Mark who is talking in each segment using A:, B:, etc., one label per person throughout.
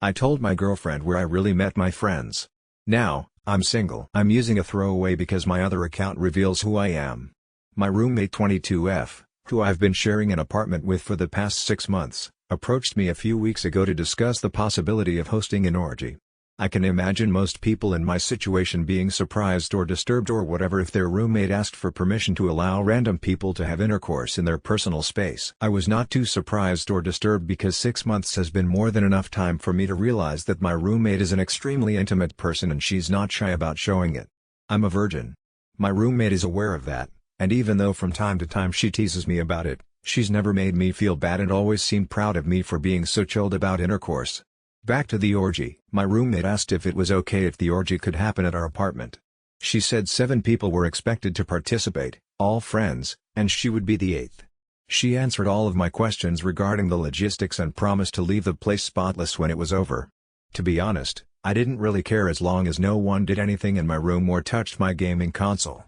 A: I told my girlfriend where I really met my friends. Now, I'm single. I'm using a throwaway because my other account reveals who I am. My roommate 22F, who I've been sharing an apartment with for the past 6 months, approached me a few weeks ago to discuss the possibility of hosting an orgy. I can imagine most people in my situation being surprised or disturbed or whatever if their roommate asked for permission to allow random people to have intercourse in their personal space. I was not too surprised or disturbed because 6 months has been more than enough time for me to realize that my roommate is an extremely intimate person and she's not shy about showing it. I'm a virgin. My roommate is aware of that, and even though from time to time she teases me about it, she's never made me feel bad and always seemed proud of me for being so chilled about intercourse. Back to the orgy. My roommate asked if it was okay if the orgy could happen at our apartment. She said 7 people were expected to participate, all friends, and she would be the 8th. She answered all of my questions regarding the logistics and promised to leave the place spotless when it was over. To be honest, I didn't really care as long as no one did anything in my room or touched my gaming console.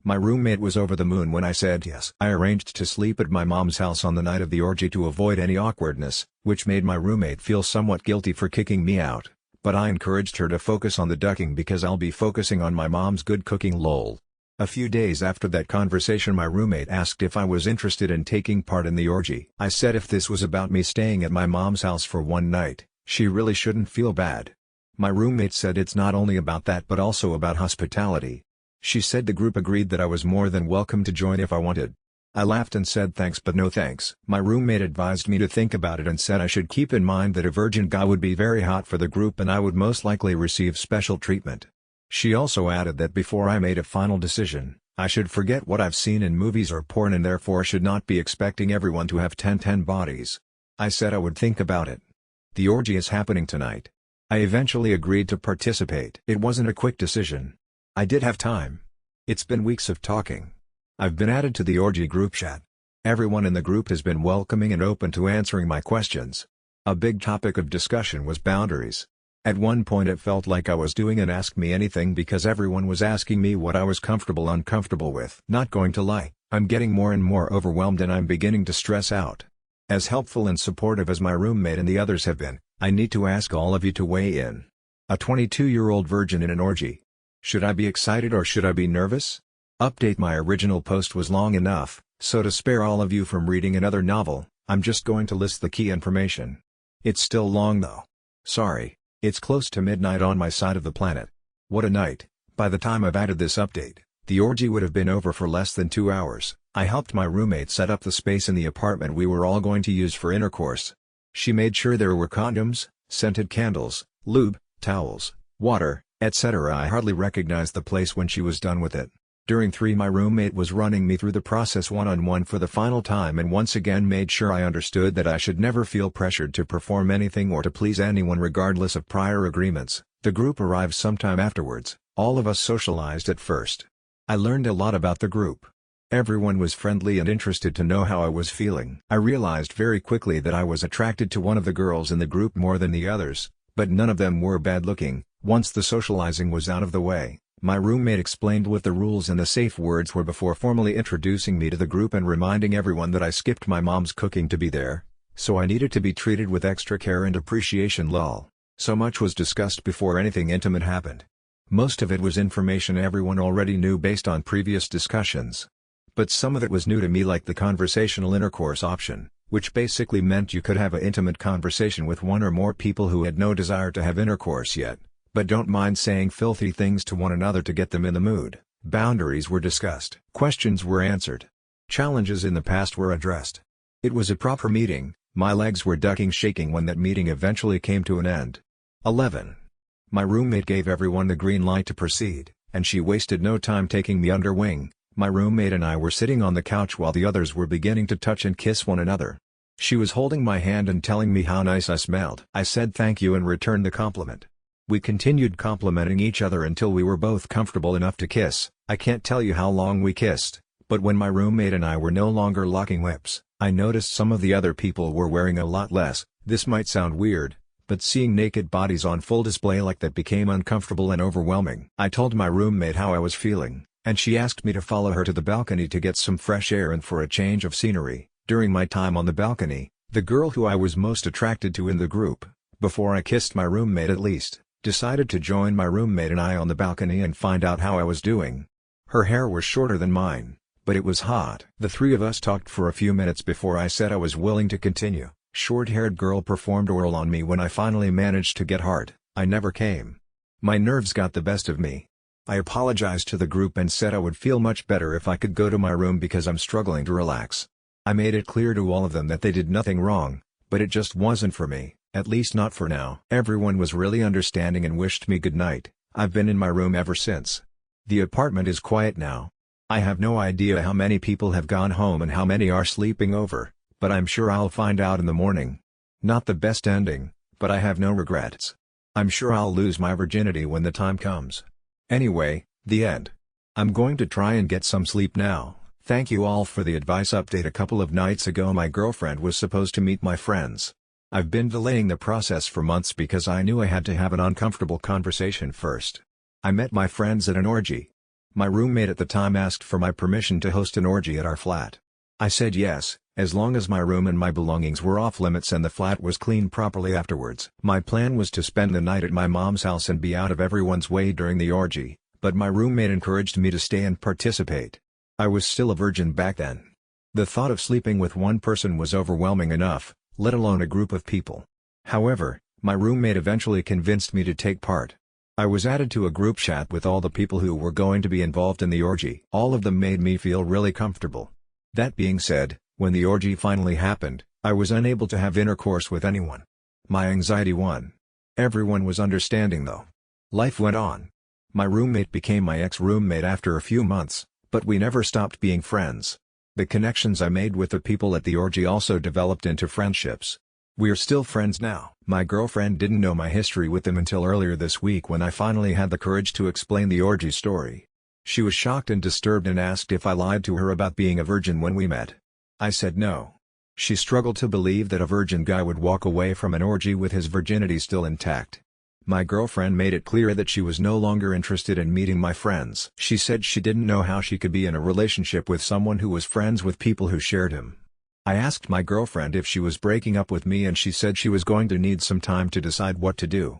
A: My roommate was over the moon when I said yes. I arranged to sleep at my mom's house on the night of the orgy to avoid any awkwardness, which made my roommate feel somewhat guilty for kicking me out, but I encouraged her to focus on the ducking because I'll be focusing on my mom's good cooking lol. A few days after that conversation my roommate asked if I was interested in taking part in the orgy. I said if this was about me staying at my mom's house for one night, she really shouldn't feel bad. My roommate said it's not only about that but also about hospitality. She said the group agreed that I was more than welcome to join if I wanted. I laughed and said thanks but no thanks. My roommate advised me to think about it and said I should keep in mind that a virgin guy would be very hot for the group and I would most likely receive special treatment. She also added that before I made a final decision, I should forget what I've seen in movies or porn and therefore should not be expecting everyone to have 10 bodies. I said I would think about it. The orgy is happening tonight. I eventually agreed to participate. It wasn't a quick decision. I did have time. It's been weeks of talking. I've been added to the orgy group chat. Everyone in the group has been welcoming and open to answering my questions. A big topic of discussion was boundaries. At one point it felt like I was doing an Ask Me Anything because everyone was asking me what I was uncomfortable with. Not going to lie, I'm getting more and more overwhelmed and I'm beginning to stress out. As helpful and supportive as my roommate and the others have been, I need to ask all of you to weigh in. A 22-year-old virgin in an orgy. Should I be excited or should I be nervous? Update. My original post was long enough, so to spare all of you from reading another novel, I'm just going to list the key information. It's still long though. Sorry, it's close to midnight on my side of the planet. What a night. By the time I've added this update, the orgy would have been over for less than 2 hours. I helped my roommate set up the space in the apartment we were all going to use for intercourse. She made sure there were condoms, scented candles, lube, towels, water, etc. I hardly recognized the place when she was done with it. During 3 my roommate was running me through the process one-on-one for the final time and once again made sure I understood that I should never feel pressured to perform anything or to please anyone regardless of prior agreements. The group arrived sometime afterwards. All of us socialized at first. I learned a lot about the group. Everyone was friendly and interested to know how I was feeling. I realized very quickly that I was attracted to one of the girls in the group more than the others, but none of them were bad-looking. Once the socializing was out of the way, my roommate explained what the rules and the safe words were before formally introducing me to the group and reminding everyone that I skipped my mom's cooking to be there, so I needed to be treated with extra care and appreciation lol. So much was discussed before anything intimate happened. Most of it was information everyone already knew based on previous discussions. But some of it was new to me like the conversational intercourse option, which basically meant you could have an intimate conversation with one or more people who had no desire to have intercourse yet, but don't mind saying filthy things to one another to get them in the mood. Boundaries were discussed. Questions were answered. Challenges in the past were addressed. It was a proper meeting. My legs were shaking when that meeting eventually came to an end. 11. My roommate gave everyone the green light to proceed, and she wasted no time taking me under wing. My roommate and I were sitting on the couch while the others were beginning to touch and kiss one another. She was holding my hand and telling me how nice I smelled. I said thank you and returned the compliment. We continued complimenting each other until we were both comfortable enough to kiss. I can't tell you how long we kissed, but when my roommate and I were no longer locking lips, I noticed some of the other people were wearing a lot less. This might sound weird, but seeing naked bodies on full display like that became uncomfortable and overwhelming. I told my roommate how I was feeling, and she asked me to follow her to the balcony to get some fresh air and for a change of scenery. During my time on the balcony, the girl who I was most attracted to in the group, Before I kissed my roommate at least, decided to join my roommate and I on the balcony and find out how I was doing. Her hair was shorter than mine, but it was hot. The three of us talked for a few minutes before I said I was willing to continue. Short-haired girl performed oral on me when I finally managed to get hard. I never came. My nerves got the best of me. I apologized to the group and said I would feel much better if I could go to my room because I'm struggling to relax. I made it clear to all of them that they did nothing wrong, but it just wasn't for me, at least not for now. Everyone was really understanding and wished me good night. I've been in my room ever since. The apartment is quiet now. I have no idea how many people have gone home and how many are sleeping over, but I'm sure I'll find out in the morning. Not the best ending, but I have no regrets. I'm sure I'll lose my virginity when the time comes. Anyway, the end. I'm going to try and get some sleep now. Thank you all for the advice. Update: a couple of nights ago my girlfriend was supposed to meet my friends. I've been delaying the process for months because I knew I had to have an uncomfortable conversation first. I met my friends at an orgy. My roommate at the time asked for my permission to host an orgy at our flat. I said yes, as long as my room and my belongings were off limits and the flat was cleaned properly afterwards. My plan was to spend the night at my mom's house and be out of everyone's way during the orgy, but my roommate encouraged me to stay and participate. I was still a virgin back then. The thought of sleeping with one person was overwhelming enough, let alone a group of people. However, my roommate eventually convinced me to take part. I was added to a group chat with all the people who were going to be involved in the orgy. All of them made me feel really comfortable. That being said, when the orgy finally happened, I was unable to have intercourse with anyone. My anxiety won. Everyone was understanding though. Life went on. My roommate became my ex-roommate after a few months, but we never stopped being friends. The connections I made with the people at the orgy also developed into friendships. We're still friends now. My girlfriend didn't know my history with them until earlier this week when I finally had the courage to explain the orgy story. She was shocked and disturbed and asked if I lied to her about being a virgin when we met. I said no. She struggled to believe that a virgin guy would walk away from an orgy with his virginity still intact. My girlfriend made it clear that she was no longer interested in meeting my friends. She said she didn't know how she could be in a relationship with someone who was friends with people who shared him. I asked my girlfriend if she was breaking up with me and she said she was going to need some time to decide what to do.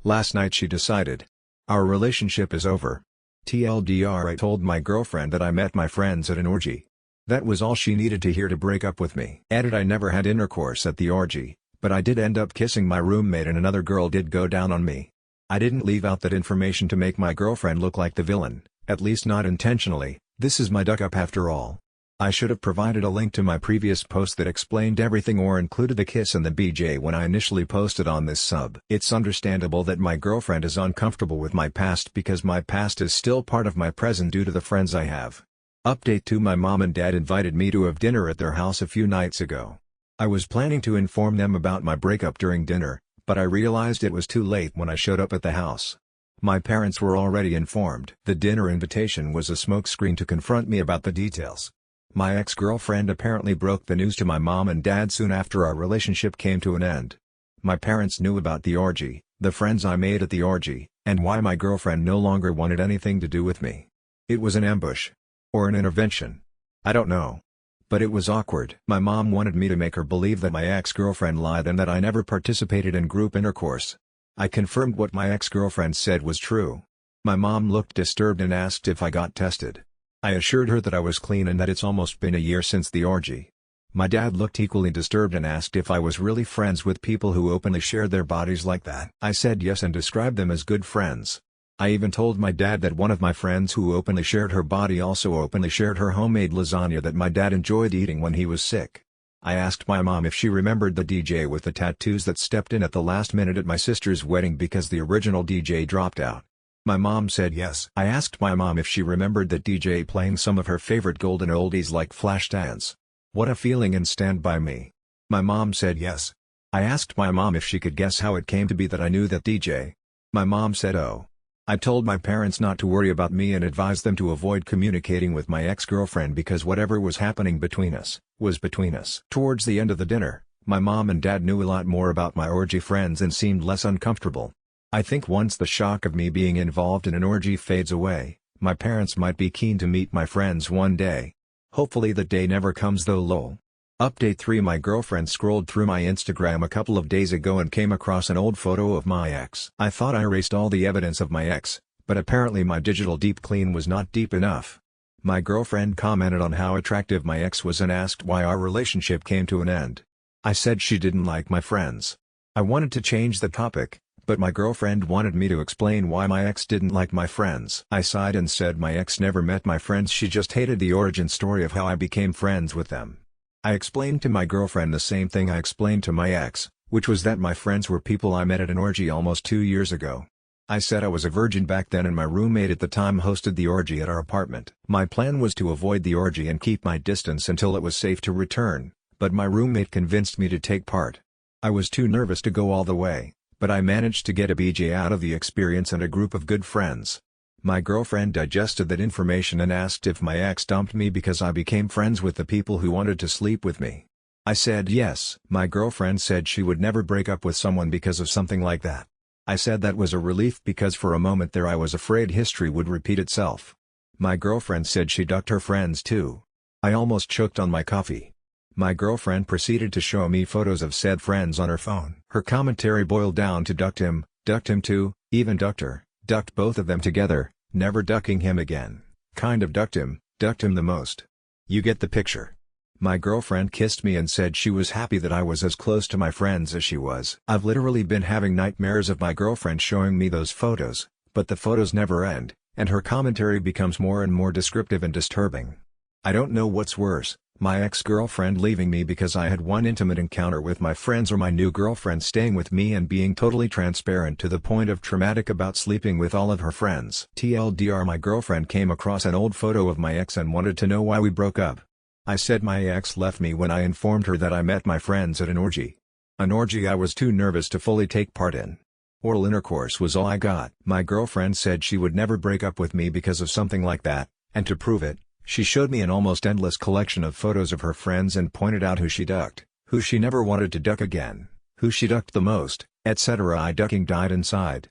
A: Last night she decided. Our relationship is over. TLDR, I told my girlfriend that I met my friends at an orgy. That was all she needed to hear to break up with me. Added: I never had intercourse at the orgy, but I did end up kissing my roommate and another girl did go down on me. I didn't leave out that information to make my girlfriend look like the villain, at least not intentionally. This is my duck up after all. I should have provided a link to my previous post that explained everything or included the kiss and the BJ when I initially posted on this sub. It's understandable that my girlfriend is uncomfortable with my past because my past is still part of my present due to the friends I have. Update 2: my mom and dad invited me to have dinner at their house a few nights ago. I was planning to inform them about my breakup during dinner, but I realized it was too late when I showed up at the house. My parents were already informed. The dinner invitation was a smokescreen to confront me about the details. My ex-girlfriend apparently broke the news to my mom and dad soon after our relationship came to an end. My parents knew about the orgy, the friends I made at the orgy, and why my girlfriend no longer wanted anything to do with me. It was an ambush. Or an intervention. I don't know. But it was awkward. My mom wanted me to make her believe that my ex-girlfriend lied and that I never participated in group intercourse. I confirmed what my ex-girlfriend said was true. My mom looked disturbed and asked if I got tested. I assured her that I was clean and that it's almost been a year since the orgy. My dad looked equally disturbed and asked if I was really friends with people who openly shared their bodies like that. I said yes and described them as good friends. I even told my dad that one of my friends who openly shared her body also openly shared her homemade lasagna that my dad enjoyed eating when he was sick. I asked my mom if she remembered the DJ with the tattoos that stepped in at the last minute at my sister's wedding because the original DJ dropped out. My mom said yes. I asked my mom if she remembered that DJ playing some of her favorite golden oldies like Flashdance. What a Feeling and Stand By Me. My mom said yes. I asked my mom if she could guess how it came to be that I knew that DJ. My mom said oh. I told my parents not to worry about me and advised them to avoid communicating with my ex-girlfriend because whatever was happening between us, was between us. Towards the end of the dinner, my mom and dad knew a lot more about my orgy friends and seemed less uncomfortable. I think once the shock of me being involved in an orgy fades away, my parents might be keen to meet my friends one day. Hopefully that day never comes though lol. Update 3 My girlfriend scrolled through my Instagram a couple of days ago and came across an old photo of my ex. I thought I erased all the evidence of my ex, but apparently my digital deep clean was not deep enough. My girlfriend commented on how attractive my ex was and asked why our relationship came to an end. I said she didn't like my friends. I wanted to change the topic, but my girlfriend wanted me to explain why my ex didn't like my friends. I sighed and said my ex never met my friends, she just hated the origin story of how I became friends with them. I explained to my girlfriend the same thing I explained to my ex, which was that my friends were people I met at an orgy almost 2 years ago. I said I was a virgin back then and my roommate at the time hosted the orgy at our apartment. My plan was to avoid the orgy and keep my distance until it was safe to return, but my roommate convinced me to take part. I was too nervous to go all the way, but I managed to get a BJ out of the experience and a group of good friends. My girlfriend digested that information and asked if my ex dumped me because I became friends with the people who wanted to sleep with me. I said yes. My girlfriend said she would never break up with someone because of something like that. I said that was a relief because for a moment there I was afraid history would repeat itself. My girlfriend said she ducked her friends too. I almost choked on my coffee. My girlfriend proceeded to show me photos of said friends on her phone. Her commentary boiled down to ducked him too, even ducked her. Ducked both of them together, never ducking him again. Kind of ducked him the most. You get the picture. My girlfriend kissed me and said she was happy that I was as close to my friends as she was. I've literally been having nightmares of my girlfriend showing me those photos, but the photos never end, and her commentary becomes more and more descriptive and disturbing. I don't know what's worse, my ex-girlfriend leaving me because I had one intimate encounter with my friends or my new girlfriend staying with me and being totally transparent to the point of traumatic about sleeping with all of her friends. TLDR My girlfriend came across an old photo of my ex and wanted to know why we broke up. I said my ex left me when I informed her that I met my friends at an orgy. An orgy I was too nervous to fully take part in. Oral intercourse was all I got. My girlfriend said she would never break up with me because of something like that, and to prove it, she showed me an almost endless collection of photos of her friends and pointed out who she ducked, who she never wanted to duck again, who she ducked the most, etc. I ducking died inside.